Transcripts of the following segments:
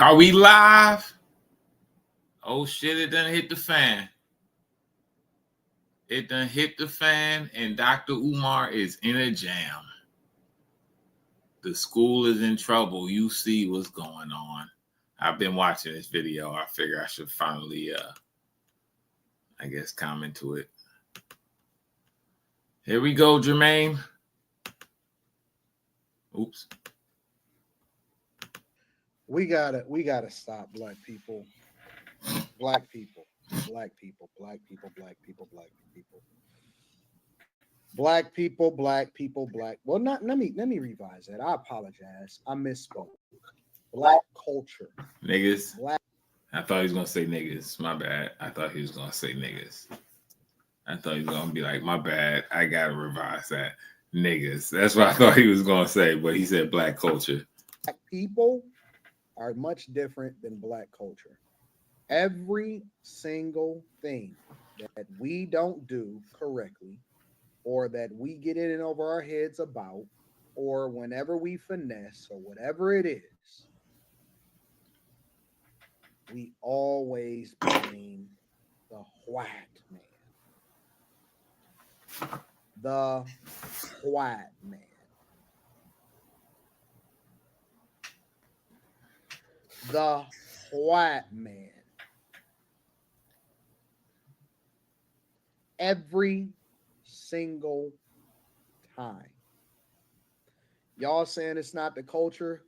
Are we live? Oh shit, it done hit the fan. It done hit the fan, and Dr. Umar is in a jam. The school is in trouble. You see what's going on. I've been watching this video. I figure I should finally, I guess, comment to it. Here we go, Jermaine. Oops. We gotta stop black people. Black people. Black people. Black people. Black people. Black people. Black people, black people, black. Well, not let me revise that. I apologize. I misspoke. Black culture. Niggas. Black. I thought he was gonna say niggas. My bad. I thought he was gonna say niggas. I thought he was gonna be like, my bad. I gotta revise that. Niggas. That's what I thought he was gonna say, but he said black culture. Black people are much different than black culture. Every single thing that we don't do correctly, or that we get in and over our heads about, or whenever we finesse, or whatever it is, we always blame the white man. The white man. The white man. Every single time. Y'all saying it's not the culture,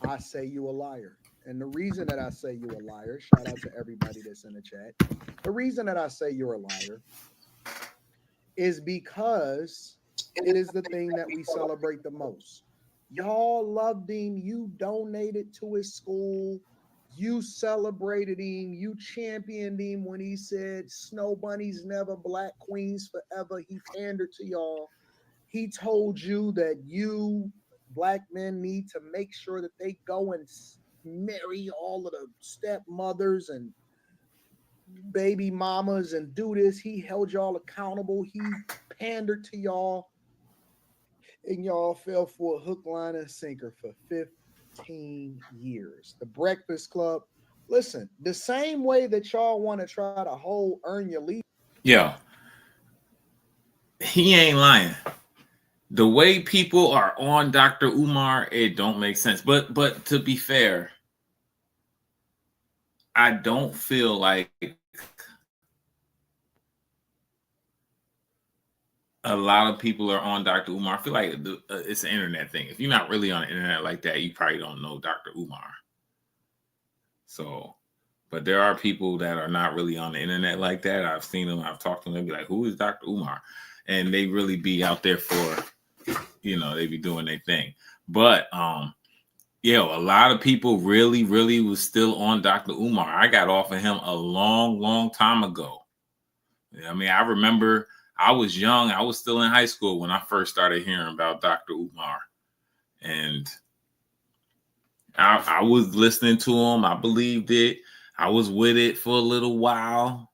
I say you a liar. And the reason that I say you a liar, shout out to everybody that's in the chat. The reason that I say you're a liar is because it is the thing that we celebrate the most. Y'all loved him. You donated to his school. You celebrated him. You championed him when he said snow bunnies never, black queens forever. He pandered to y'all. He told you that you black men need to make sure that they go and marry all of the stepmothers and baby mamas and do this. He held y'all accountable. He pandered to y'all. And y'all fell for a hook, line, and sinker for 15 years. The Breakfast Club. Listen, the same way that y'all want to try to earn your leave. Yeah. He ain't lying. The way people are on Dr. Umar, it don't make sense. But to be fair, I don't feel like a lot of people are on Dr. Umar. I feel like it's an internet thing. If you're not really on the internet like that, you probably don't know Dr. Umar. So, but there are people that are not really on the internet like that. I've seen them. I've talked to them. They be like, who is Dr. Umar? And they really be out there for, they be doing their thing. But, a lot of people really, really was still on Dr. Umar. I got off of him a long, long time ago. I mean, I remember I was young. I was still in high school when I first started hearing about Dr. Umar. And I was listening to him. I believed it. I was with it for a little while,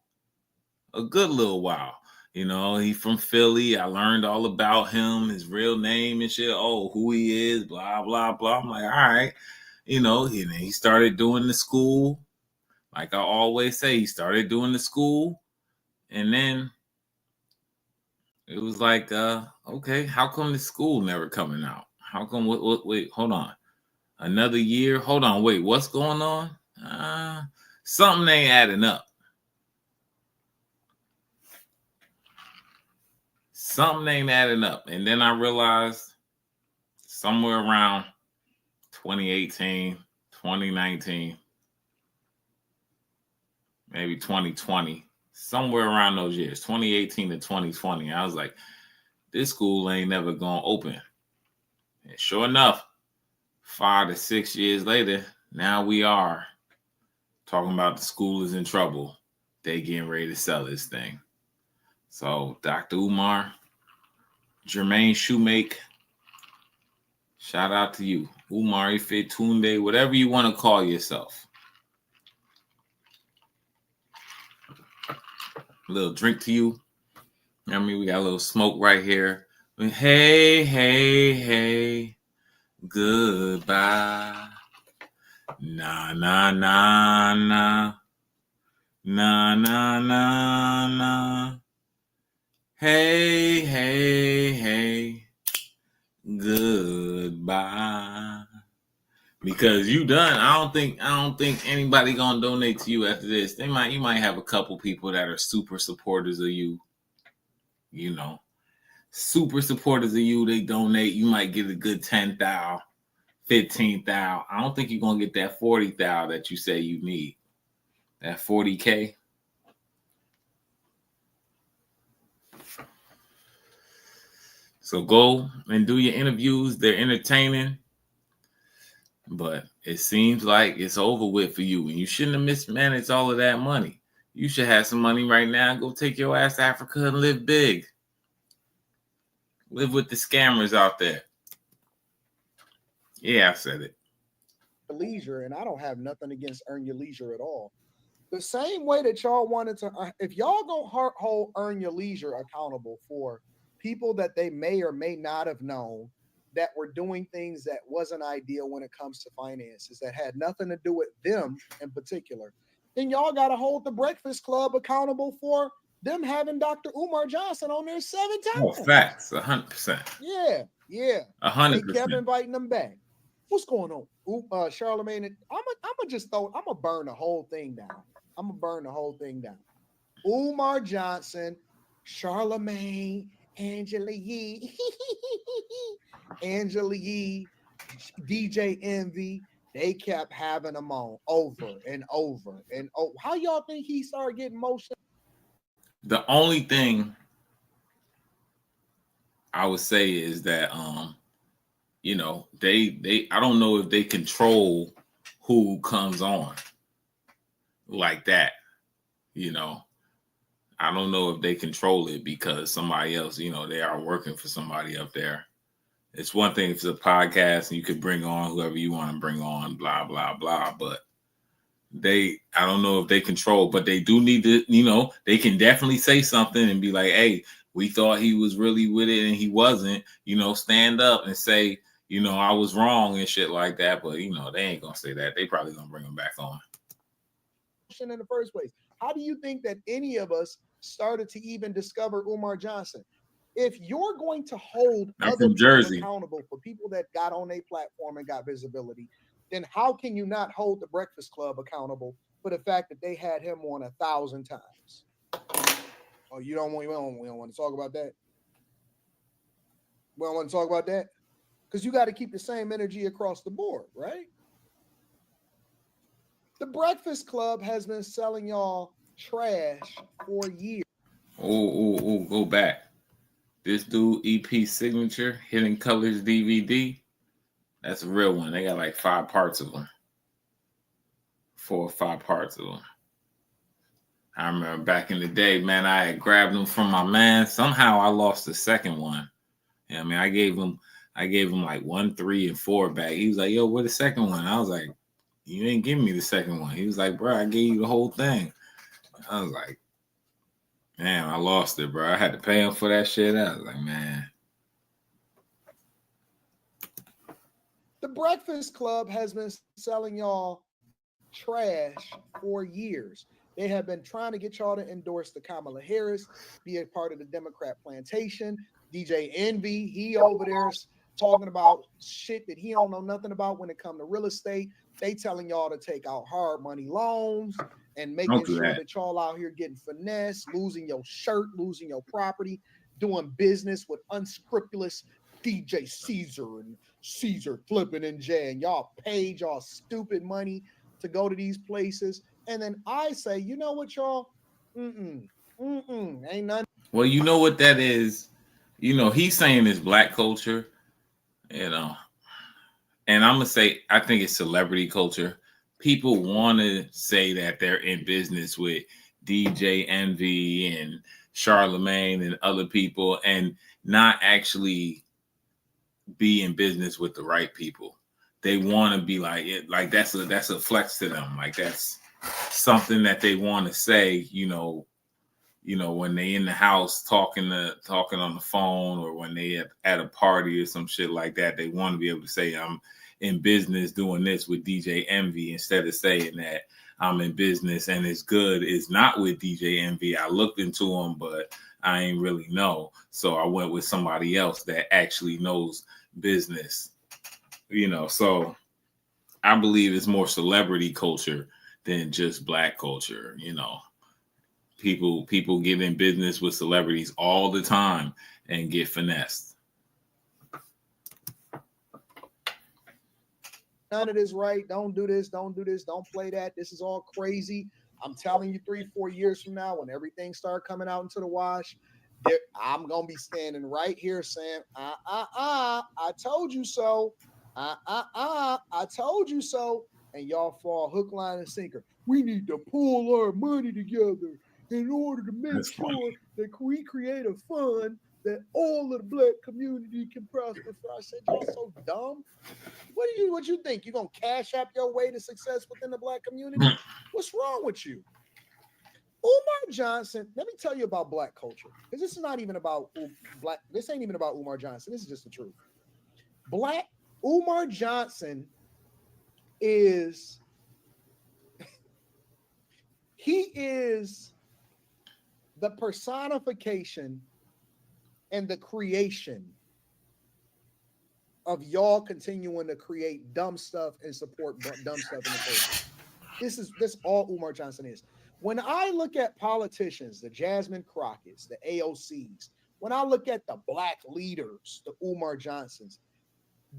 a good little while. He's from Philly. I learned all about him, his real name and shit. Oh, who he is, blah, blah, blah. I'm like, all right. He started doing the school. Like I always say, he started doing the school. And then it was like, okay, how come the school never coming out? How come, wait, hold on. Another year? Hold on, wait, what's going on? Something ain't adding up. Something ain't adding up. And then I realized somewhere around 2018, 2019, maybe 2020, somewhere around those years, 2018 to 2020, I was like, this school ain't never gonna open. And sure enough, 5 to 6 years later, now we are talking about the school is in trouble. They getting ready to sell this thing. So Dr. Umar, Jermaine Shoemake, shout out to you. Umar Ife Tunde, whatever you want to call yourself. A little drink to you. I mean, we got a little smoke right here. Hey, hey, hey, goodbye. Nah, nah, nah, nah. Nah, nah, nah, nah. Hey, hey, hey. Goodbye. Because you done. I don't think anybody gonna donate to you after this. You might have a couple people that are super supporters of you, you know. Super supporters of you, they donate. You might get a good 10,000, 15,000. I don't think you're gonna get that 40,000 that you say you need. That 40K. So go and do your interviews. They're entertaining, but it seems like it's over with for you. And you shouldn't have mismanaged all of that money. You should have some money right now and go take your ass to Africa and live big. Live with the scammers out there. Yeah, I said it. Leisure, and I don't have nothing against earn your leisure at all. The same way that y'all wanted to, if y'all gonna hold earn your leisure accountable for people that they may or may not have known that were doing things that wasn't ideal when it comes to finances, that had nothing to do with them in particular, then y'all got to hold the Breakfast Club accountable for them having Dr. Umar Johnson on there 7 Oh, times. facts, 100%, Yeah, yeah. They kept 100%. inviting them back. What's going on? Charlemagne, I'm gonna burn the whole thing down. I'm gonna burn the whole thing down. Umar Johnson, Charlemagne, Angela Yee, Angela Yee, DJ Envy. They kept having them on over and over and oh, how y'all think he started getting motion? The only thing I would say is that they I don't know if they control who comes on like that, you know. I don't know if they control it because somebody else, they are working for somebody up there. It's one thing if it's a podcast and you could bring on whoever you want to bring on, blah, blah, blah. But I don't know if they control, but they do need to, they can definitely say something and be like, hey, we thought he was really with it and he wasn't, stand up and say, I was wrong and shit like that. But, they ain't going to say that. They probably going to bring him back on. In the first place. How do you think that any of us started to even discover Umar Johnson? If you're going to hold other people accountable for people that got on a platform and got visibility, then how can you not hold the Breakfast Club accountable for the fact that they had him on 1,000 times? Oh, we don't want to talk about that. We don't want to talk about that because you got to keep the same energy across the board, right? The Breakfast Club has been selling y'all trash for years. Oh, go back. This dude, EP Signature, Hidden Colors DVD. That's a real one. They got like 5 parts of them. 4 or 5 parts of them. I remember back in the day, man, I had grabbed them from my man. Somehow I lost the second one. I mean, I gave him like 1, 3, and 4 back. He was like, yo, where the second one? I was like, you ain't giving me the second one. He was like, bro, I gave you the whole thing. I was like, man, I lost it, bro. I had to pay him for that shit. I was like, man. The Breakfast Club has been selling y'all trash for years. They have been trying to get y'all to endorse the Kamala Harris, be a part of the Democrat plantation. DJ Envy, he over there talking about shit that he don't know nothing about when it comes to real estate. They telling y'all to take out hard money loans and making sure that y'all out here getting finesse, losing your shirt, losing your property, doing business with unscrupulous DJ Caesar and Caesar flipping and Jay, and y'all paid y'all stupid money to go to these places. And then I say, you know what, y'all? Ain't nothing. Well, you know what that is? He's saying it's black culture, and I'm gonna say I think it's celebrity culture. People want to say that they're in business with DJ Envy and Charlemagne and other people, and not actually be in business with the right people. They want to be like it, like that's a flex to them. Like that's something that they want to say, when they in the house talking on the phone, or when they at a party or some shit like that. They want to be able to say, in business doing this with DJ Envy instead of saying that I'm in business and it's good is not with DJ Envy. I looked into him, but I ain't really know. So I went with somebody else that actually knows business, so I believe it's more celebrity culture than just black culture. People get in business with celebrities all the time and get finessed. None of this right. Don't do this. Don't do this. Don't play that. This is all crazy. I'm telling you, 3-4 years from now, when everything start coming out into the wash, I'm gonna be standing right here saying, I told you so. I told you so. And y'all fall hook, line, and sinker. We need to pull our money together in order to make That's sure funny. that we create a fund that all of the black community can prosper for. I said, y'all so dumb. What you think? You gonna cash app your way to success within the black community? What's wrong with you? Umar Johnson, let me tell you about black culture. Because this is not even about black, this ain't even about Umar Johnson. This is just the truth. Black Umar Johnson is he is the personification and the creation of y'all continuing to create dumb stuff and support dumb stuff in the culture. This all Umar Johnson is. When I look at politicians, the Jasmine Crockett's, the AOCs, when I look at the black leaders, the Umar Johnsons,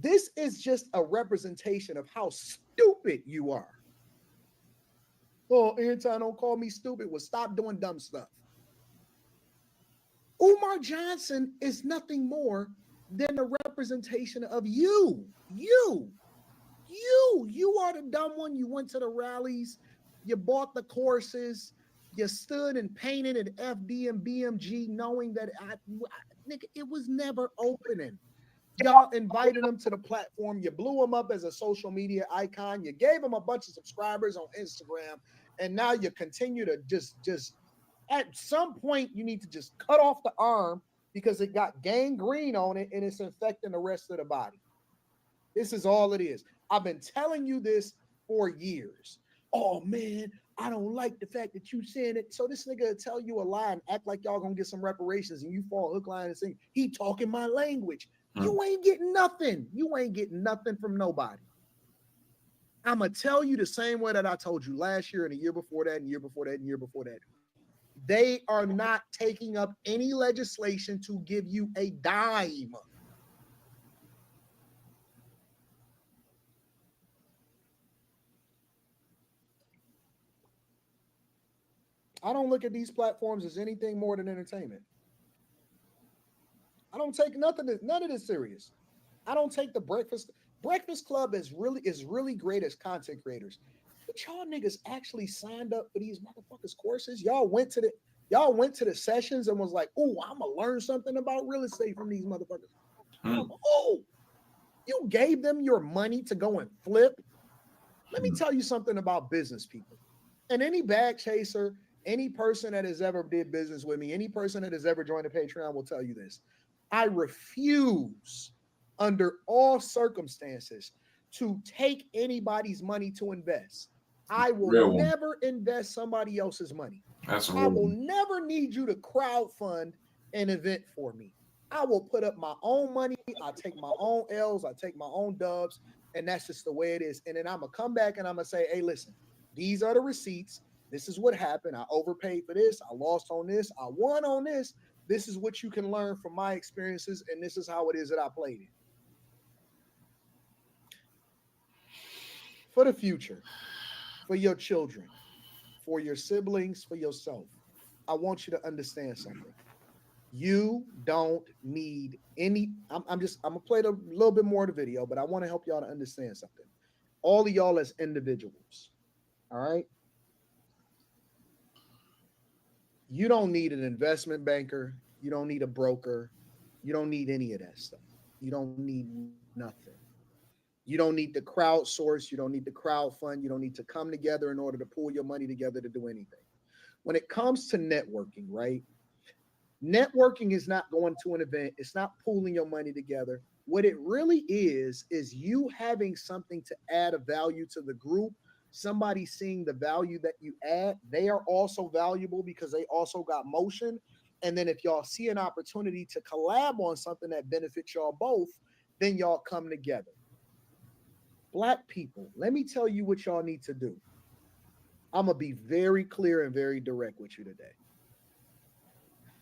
this is just a representation of how stupid you are. Oh, Anton, don't call me stupid. Well, stop doing dumb stuff. Umar Johnson is nothing more than a representation of you. You are the dumb one. You went to the rallies, you bought the courses, you stood and painted at FD and BMG knowing that nigga, it was never opening. Y'all invited him to the platform. You blew him up as a social media icon. You gave him a bunch of subscribers on Instagram. And now you continue to just at some point, you need to just cut off the arm because it got gangrene on it and it's infecting the rest of the body. This is all it is. I've been telling you this for years. Oh man, I don't like the fact that you saying it. So this nigga will tell you a lie and act like y'all gonna get some reparations and you fall hook, line, and sinker. He talking my language. You ain't getting nothing. You ain't getting nothing from nobody. I'm gonna tell you the same way that I told you last year and the year before that and year before that and year before that. They are not taking up any legislation to give you a dime. I don't look at these platforms as anything more than entertainment. I don't take none of this serious. I don't take the Breakfast Club is really great as content creators. But y'all niggas actually signed up for these motherfuckers courses. Y'all went to the sessions and was like, "Oh, I'm gonna learn something about real estate from these motherfuckers." Oh, you gave them your money to go and flip. Let me tell you something about business people. And any bag chaser, any person that has ever did business with me, any person that has ever joined a Patreon will tell you this. I refuse under all circumstances to take anybody's money to invest. I will never invest somebody else's money. That's a I real will one. never need you to crowdfund an event for me. I will put up my own money. I take my own L's. I take my own dubs. And that's just the way it is. And then I'm going to come back and I'm going to say, hey, listen, these are the receipts. This is what happened. I overpaid for this. I lost on this. I won on this. This is what you can learn from my experiences. And this is how it is that I played it. For the future, for your children, for your siblings, for yourself, I want you to understand something. You don't need any. I'm gonna play a little bit more of the video, but I want to help y'all to understand something. All of y'all as individuals, all right? You don't need an investment banker. You don't need a broker. You don't need any of that stuff. You don't need nothing. You don't need to crowdsource. You don't need to crowdfund. You don't need to come together in order to pull your money together to do anything. When it comes to networking, right? Networking is not going to an event. It's not pooling your money together. What it really is you having something to add a value to the group. Somebody seeing the value that you add, they are also valuable because they also got motion. And then if y'all see an opportunity to collab on something that benefits y'all both, then y'all come together. Black people, let me tell you what y'all need to do. I'm going to be very clear and very direct with you today.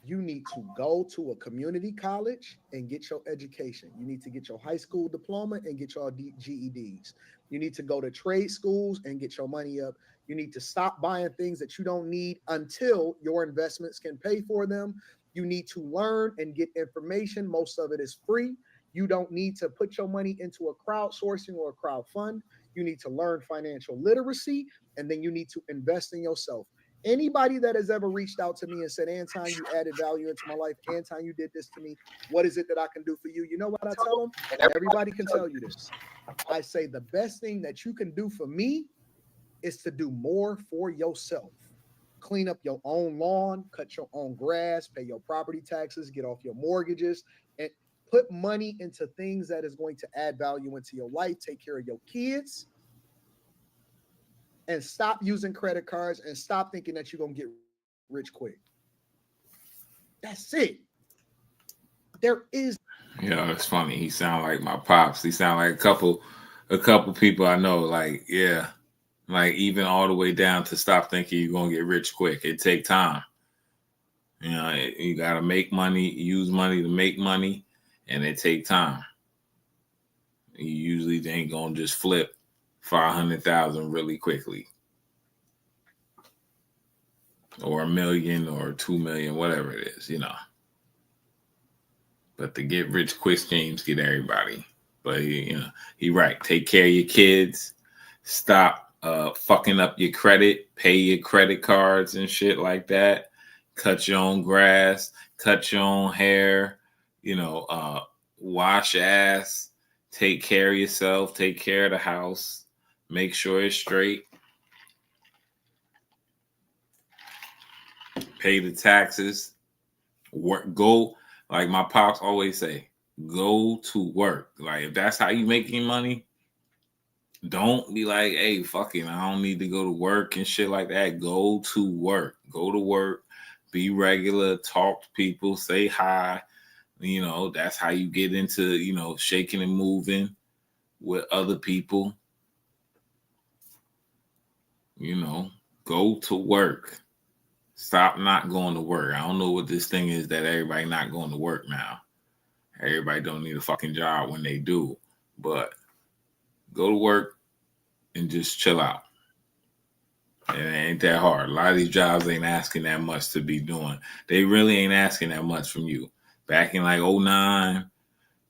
You need to go to a community college and get your education. You need to get your high school diploma and get your GEDs. You need to go to trade schools and get your money up. You need to stop buying things that you don't need until your investments can pay for them. You need to learn and get information. Most of it is free. You don't need to put your money into a crowdsourcing or a crowd fund. You need to learn financial literacy, and then you need to invest in yourself. Anybody that has ever reached out to me and said, Anton, you added value into my life. Anton, you did this to me. What is it that I can do for you? You know what I tell them? And everybody can tell you this. I say the best thing that you can do for me is to do more for yourself. Clean up your own lawn, cut your own grass, pay your property taxes, get off your mortgages, and put money into things that is going to add value into your life. Take care of your kids, and stop using credit cards and stop thinking that you're going to get rich quick. That's it. There is. Yeah, it's funny. He sound like my pops. He sound like a couple people I know. Like, yeah, like even all the way down to stop thinking you're gonna get rich quick. It take time. You know, you gotta make money, use money to make money, and it take time. You usually ain't gonna just flip 500,000 really quickly, or 1 million, or 2 million, whatever it is. You know. But the get rich quick schemes get everybody. But he right. Take care of your kids. Stop fucking up your credit. Pay your credit cards and shit like that. Cut your own grass. Cut your own hair. Wash your ass. Take care of yourself. Take care of the house. Make sure it's straight. Pay the taxes. Go. Like my pops always say, go to work. Like if that's how you making money, don't be like, hey, fucking, I don't need to go to work and shit like that. Go to work. Go to work. Be regular. Talk to people. Say hi. That's how you get into, shaking and moving with other people. Go to work. Stop not going to work. I don't know what this thing is that everybody not going to work now. Everybody don't need a fucking job when they do. But go to work and just chill out. It ain't that hard. A lot of these jobs ain't asking that much to be doing. They really ain't asking that much from you. Back in like 09,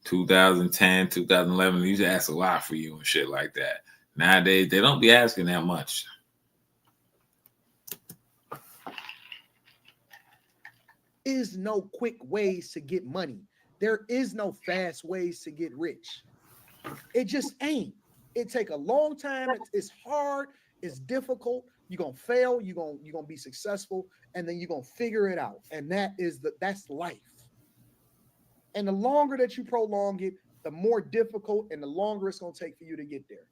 2010, 2011, they used to ask a lot for you and shit like that. Nowadays, they don't be asking that much. Is no quick ways to get money. There is no fast ways to get rich. It just ain't. It take a long time. It's hard. It's difficult. You're gonna fail. You're gonna be successful, and then you're gonna figure it out. And that's life. And the longer that you prolong it, the more difficult and the longer it's gonna take for you to get there.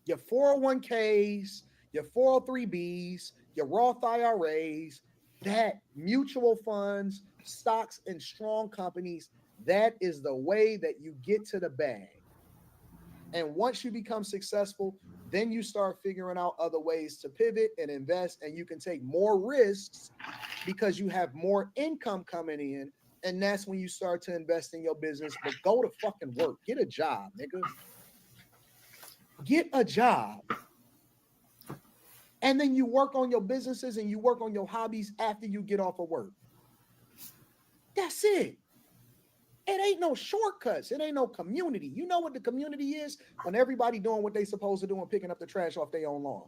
Your 401ks, your 403bs, your Roth IRAs, that mutual funds, stocks, and strong companies, that is the way that you get to the bag. And once you become successful, then you start figuring out other ways to pivot and invest, and you can take more risks because you have more income coming in. And that's when you start to invest in your business. But go to fucking work. Get a job, nigga. Get a job. And then you work on your businesses and you work on your hobbies after you get off of work. That's it. It ain't no shortcuts. It ain't no community. You know what the community is? When everybody doing what they supposed to do and picking up the trash off their own lawn.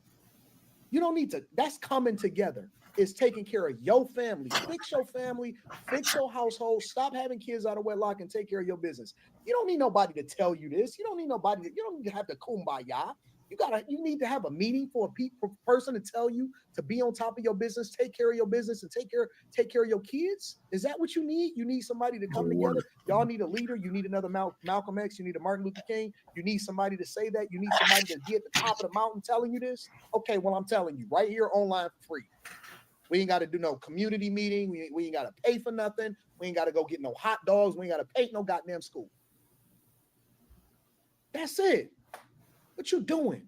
You don't need to. That's coming together. It's taking care of your family. Fix your family. Fix your household. Stop having kids out of wedlock and take care of your business. You don't need nobody to tell you this. You don't need nobody. You don't need to have to kumbaya. You need to have a meeting for a person to tell you to be on top of your business, take care of your business, and take care of your kids. Is that what you need? You need somebody to come together. Y'all need a leader. You need another Malcolm X. You need a Martin Luther King. You need somebody to say that. You need somebody to be at the top of the mountain telling you this. Okay, well, I'm telling you right here online for free. We ain't got to do no community meeting. We ain't got to pay for nothing. We ain't got to go get no hot dogs. We ain't got to pay no goddamn school. That's it. What you doing?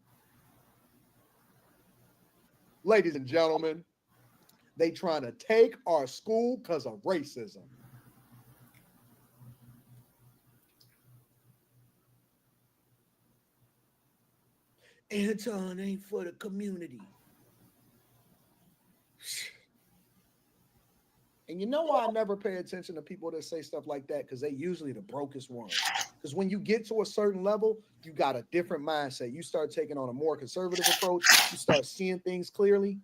Ladies and gentlemen, they trying to take our school because of racism. Anton ain't for the community. And you know why I never pay attention to people that say stuff like that? Because they usually the brokest ones. Because when you get to a certain level, you got a different mindset. You start taking on a more conservative approach. You start seeing things clearly.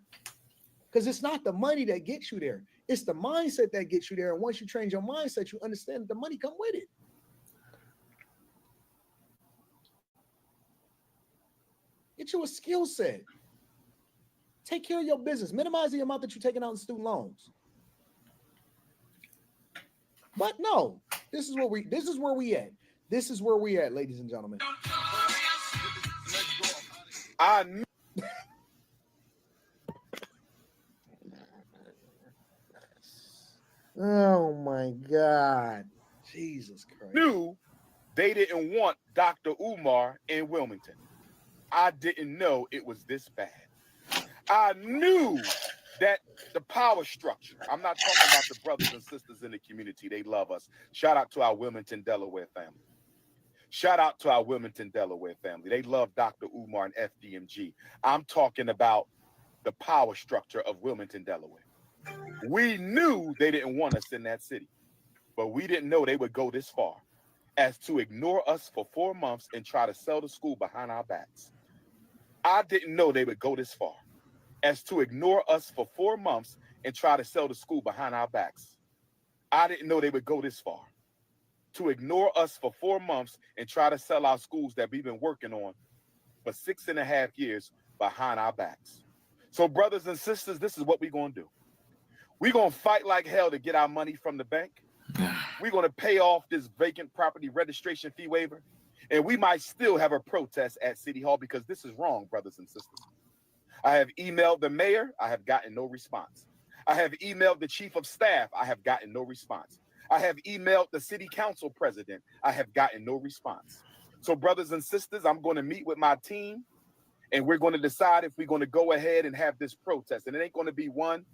Because it's not the money that gets you there. It's the mindset that gets you there. And once you change your mindset, you understand that the money come with it. Get you a skill set. Take care of your business. Minimize the amount that you're taking out in student loans. But no, this is where we at. This is where we at, ladies and gentlemen. Oh my God. Jesus Christ. Knew they didn't want Dr. Umar in Wilmington. I didn't know it was this bad. I knew that the power structure, I'm not talking about the brothers and sisters in the community. They love us. Shout out to our Wilmington, Delaware family. Shout out to our Wilmington, Delaware family. They love Dr. Umar and FDMG. I'm talking about the power structure of Wilmington, Delaware. We knew they didn't want us in that city, but we didn't know they would go this far as to ignore us for 4 months and try to sell the school behind our backs. I didn't know they would go this far as to ignore us for 4 months and try to sell the school behind our backs. I didn't know they would go this far to ignore us for 4 months and try to sell our schools that we've been working on for 6.5 years behind our backs. So brothers and sisters, this is what we're going to do. We're going to fight like hell to get our money from the bank. We're going to pay off this vacant property registration fee waiver. And we might still have a protest at City Hall because this is wrong, brothers and sisters. I have emailed the mayor. I have gotten no response. I have emailed the chief of staff. I have gotten no response. I have emailed the city council president. I have gotten no response. So brothers and sisters, I'm going to meet with my team and we're going to decide if we're going to go ahead and have this protest. And it ain't going to be one.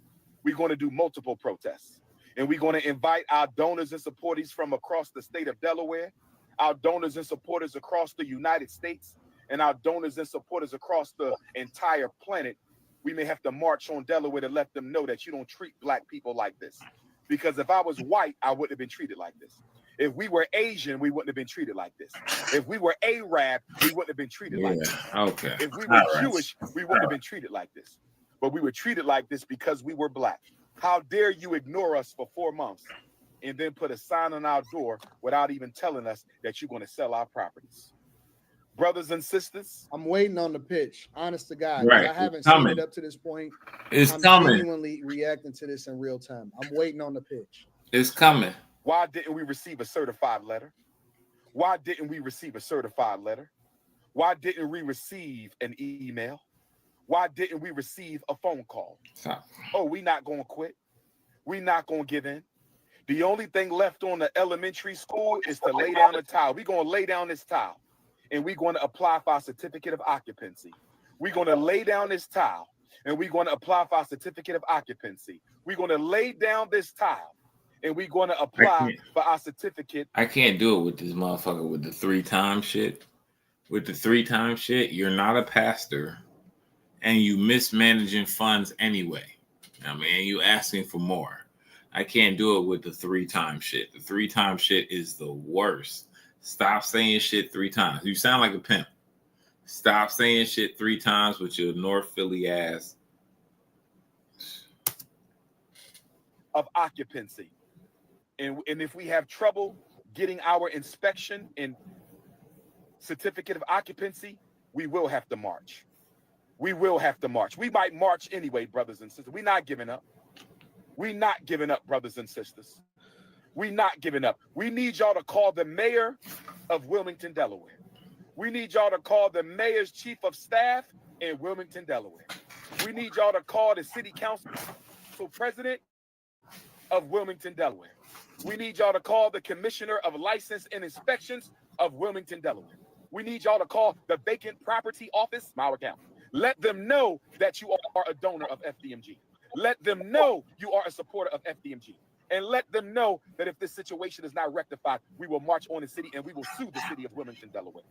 We're going to do multiple protests. And we're going to invite our donors and supporters from across the state of Delaware, our donors and supporters across the United States, and our donors and supporters across the entire planet. We may have to march on Delaware to let them know that you don't treat black people like this. Because if I was white, I wouldn't have been treated like this. If we were Asian, we wouldn't have been treated like this. If we were Arab, we wouldn't have been treated like this. Okay. If we were Jewish, we wouldn't have been treated like this. But we were treated like this because we were black. How dare you ignore us for 4 months and then put a sign on our door without even telling us that you're going to sell our properties? Brothers and sisters, I'm waiting on the pitch. Honest to God, right. I haven't seen it up to this point. I'm genuinely reacting to this in real time. I'm waiting on the pitch. It's coming. Why didn't we receive a certified letter? Why didn't we receive a certified letter? Why didn't we receive an email? Why didn't we receive a phone call? Stop. Oh, we not going to quit. We not going to give in. The only thing left on the elementary school is to lay down a tile. We're going to lay down this tile. And we're going to apply for our certificate of occupancy. We're going to lay down this tile and we're going to apply for our certificate of occupancy. We're going to lay down this tile and we're going to apply for our certificate. I can't do it with this motherfucker with the 3-time shit. With the 3-time shit, you're not a pastor and you mismanaging funds anyway. I mean, you asking for more. I can't do it with the 3-time shit. The 3-time shit is the worst. Stop saying shit 3 times. You sound like a pimp. Stop saying shit 3 times with your North Philly ass. Of occupancy. And if we have trouble getting our inspection and certificate of occupancy, we will have to march. We will have to march. We might march anyway, brothers and sisters. We're not giving up. We're not giving up, brothers and sisters. We're not giving up. We need y'all to call the mayor of Wilmington, Delaware. We need y'all to call the mayor's chief of staff in Wilmington, Delaware. We need y'all to call the city council president of Wilmington, Delaware. We need y'all to call the commissioner of license and inspections of Wilmington, Delaware. We need y'all to call the vacant property office, Mower County. Let them know that you are a donor of FDMG. Let them know you are a supporter of FDMG. And let them know that if this situation is not rectified, we will march on the city and we will sue the city of Wilmington, Delaware.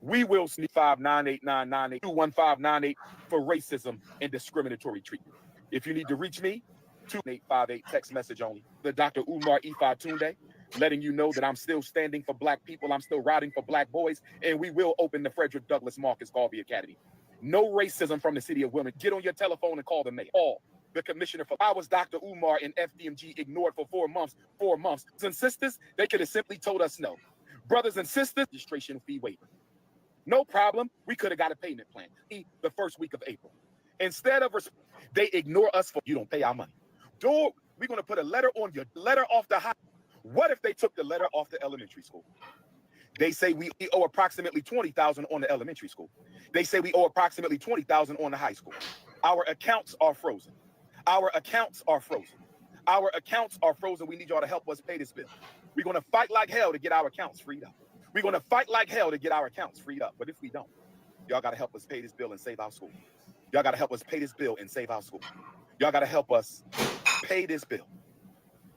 We will see 598-998-21598 for racism and discriminatory treatment. If you need to reach me, 2858 text message only. The Dr. Umar Ifatunde, letting you know that I'm still standing for black people. I'm still riding for black boys, and we will open the Frederick Douglass Marcus Garvey Academy. No racism from the city of Wilmington. Get on your telephone and call the mayor. Call the commissioner for. I was Dr. Umar and FDMG ignored for 4 months. 4 months. Brothers and sisters, they could have simply told us no. Brothers and sisters, registration fee waiver. No problem. We could have got a payment plan the first week of April. Instead of they ignore us for you don't pay our money. Dog, we're going to put a letter on your letter off the high. What if they took the letter off the elementary school? They say we owe approximately $20,000 on the elementary school. They say we owe approximately $20,000 on the high school. Our accounts are frozen. Our accounts are frozen. Our accounts are frozen. We need y'all to help us pay this bill. We're going to fight like hell to get our accounts freed up. We're going to fight like hell to get our accounts freed up. But if we don't, y'all got to help us pay this bill and save our school. Y'all got to help us pay this bill and save our school. Y'all got to help us pay this bill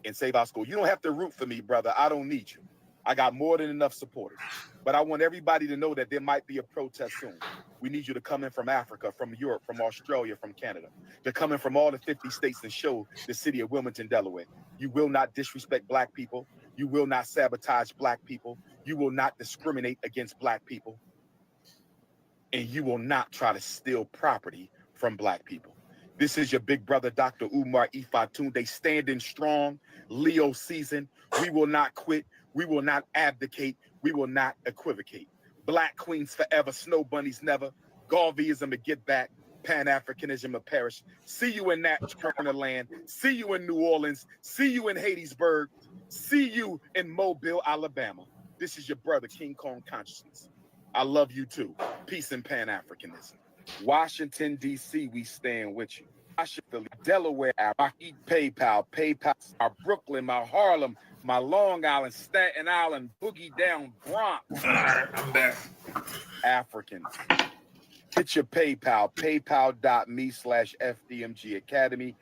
and save our school. You don't have to root for me, brother. I don't need you. I got more than enough supporters. But I want everybody to know that there might be a protest soon. We need you to come in from Africa, from Europe, from Australia, from Canada, to come in from all the 50 states and show the city of Wilmington, Delaware. You will not disrespect black people. You will not sabotage black people. You will not discriminate against black people. And you will not try to steal property from black people. This is your big brother, Dr. Umar Ifatunde, standing strong, Leo season. We will not quit. We will not abdicate. We will not equivocate. Black queens forever, snow bunnies never. Garveyism to get back. Pan-Africanism to perish. See you in that Turner land. See you in New Orleans. See you in Hattiesburg. See you in Mobile, Alabama. This is your brother, King Kong Consciousness. I love you too. Peace and Pan-Africanism. Washington, D.C., we stand with you. Washington, Delaware, PayPal, our Brooklyn, my Harlem, my Long Island, Staten Island, Boogie Down, Bronx. All right, I'm back. Africans. Hit your PayPal, paypal.me/FDMG Academy,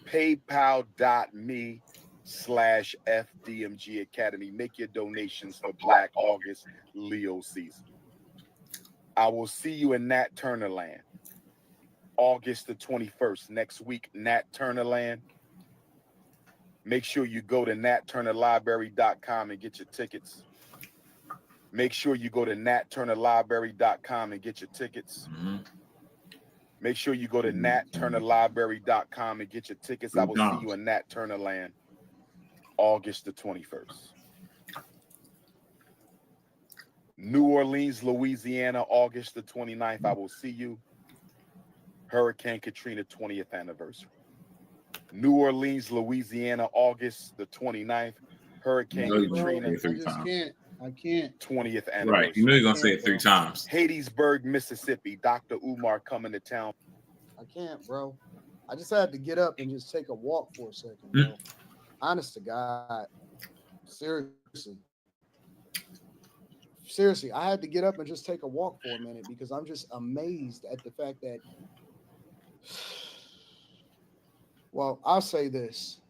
paypal.me/FDMG Academy. Make your donations for Black August Leo season. I will see you in Nat Turner land, August the 21st, next week, Nat Turner land. Make sure you go to natturnerlibrary.com and get your tickets. Make sure you go to natturnerlibrary.com and get your tickets. Mm-hmm. Make sure you go to natturnerlibrary.com and get your tickets. I will see you in Nat Turner land, August the 21st. New Orleans, Louisiana, August the 29th. I will see you. Hurricane Katrina 20th anniversary. New Orleans, Louisiana, August the 29th. Hurricane Katrina. I can't. 20th anniversary. Right. You know you're going to say it 3 times. Hattiesburg, Mississippi. Dr. Umar coming to town. I can't, bro. I just had to get up and just take a walk for a second, bro. Honest to God. Seriously, I had to get up and just take a walk for a minute because I'm just amazed at the fact that, well, I'll say this.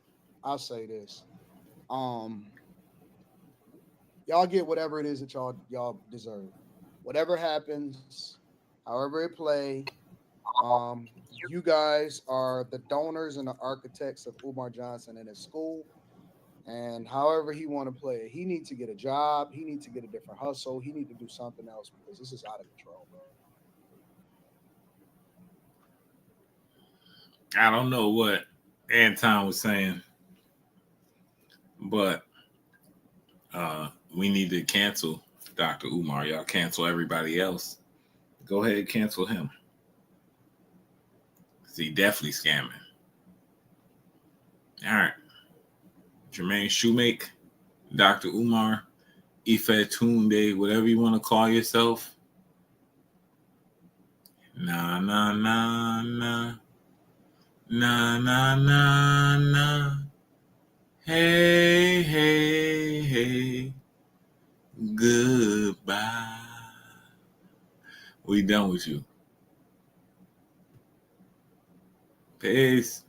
Y'all get whatever it is that y'all deserve. Whatever happens, however it play, you guys are the donors and the architects of Umar Johnson and his school. And however he want to play it, he needs to get a job. He needs to get a different hustle. He needs to do something else because this is out of control, bro. I don't know what Anton was saying, but we need to cancel Dr. Umar. Y'all cancel everybody else go ahead and cancel him. He definitely scamming. All right. Jermaine Shoemake, Dr. Umar, Ife Tunde, whatever you want to call yourself. Nah, nah, nah, nah. Nah, nah, nah, nah. Hey, hey, hey. Goodbye. We done with you. Peace.